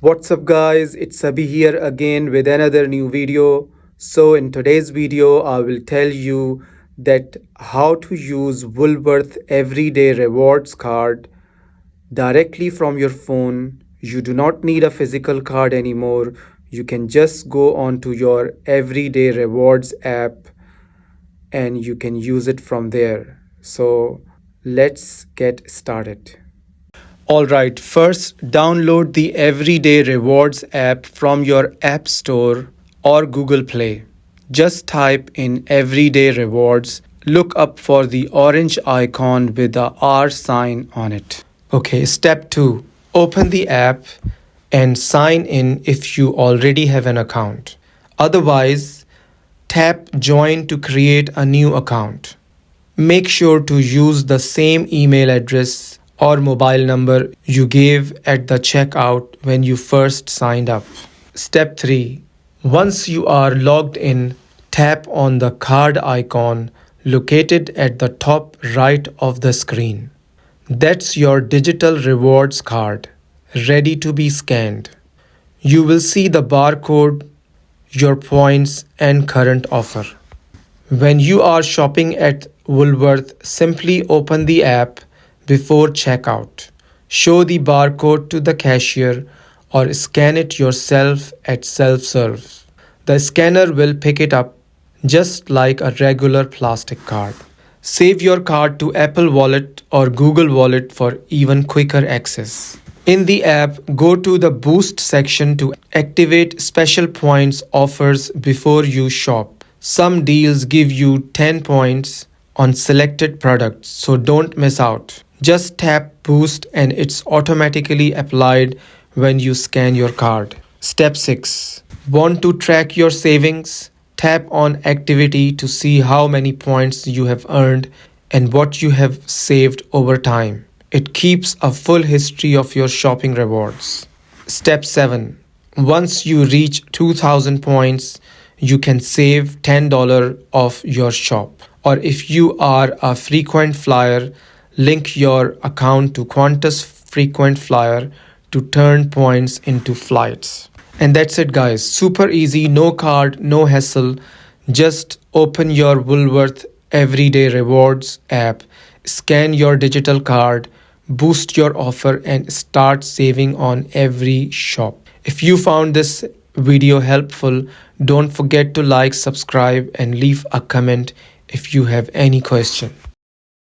What's up guys, it's Abhi here again with another new video. So in today's video I will tell you that how to use Woolworth everyday rewards card directly from your phone. You do not need a physical card anymore. You can just go on to your everyday rewards app and you can use it from there. So let's get started. Alright, first download the Everyday Rewards app from your App Store or Google Play. Just type in Everyday Rewards, look up for the orange icon with the R sign on it. Okay, step 2. Open the app and sign in if you already have an account. Otherwise, tap Join to create a new account. Make sure to use the same email address or mobile number you gave at the checkout when you first signed up. Step 3. Once you are logged in, tap on the card icon located at the top right of the screen. That's your digital rewards card, ready to be scanned. You will see the barcode, your points, and current offer. When you are shopping at Woolworths, simply open the app before checkout. Show the barcode to the cashier or scan it yourself at self-serve. The scanner will pick it up just like a regular plastic card. Save your card to Apple Wallet or Google Wallet for even quicker access. In the app, go to the Boost section to activate special points offers before you shop. Some deals give you 10 points on selected products, so don't miss out. Just tap Boost and it's automatically applied when you scan your card. Step 6. Want to track your savings? Tap on Activity to see how many points you have earned and what you have saved over time. It keeps a full history of your shopping rewards. Step 7. Once you reach 2000 points, you can save $10 off your shop. Or if you are a frequent flyer, link your account to Qantas Frequent Flyer to turn points into flights. And that's it guys, super easy, no card, no hassle. Just open your Woolworth Everyday Rewards app, scan your digital card, boost your offer and start saving on every shop. If you found this video helpful, don't forget to like, subscribe and leave a comment if you have any question.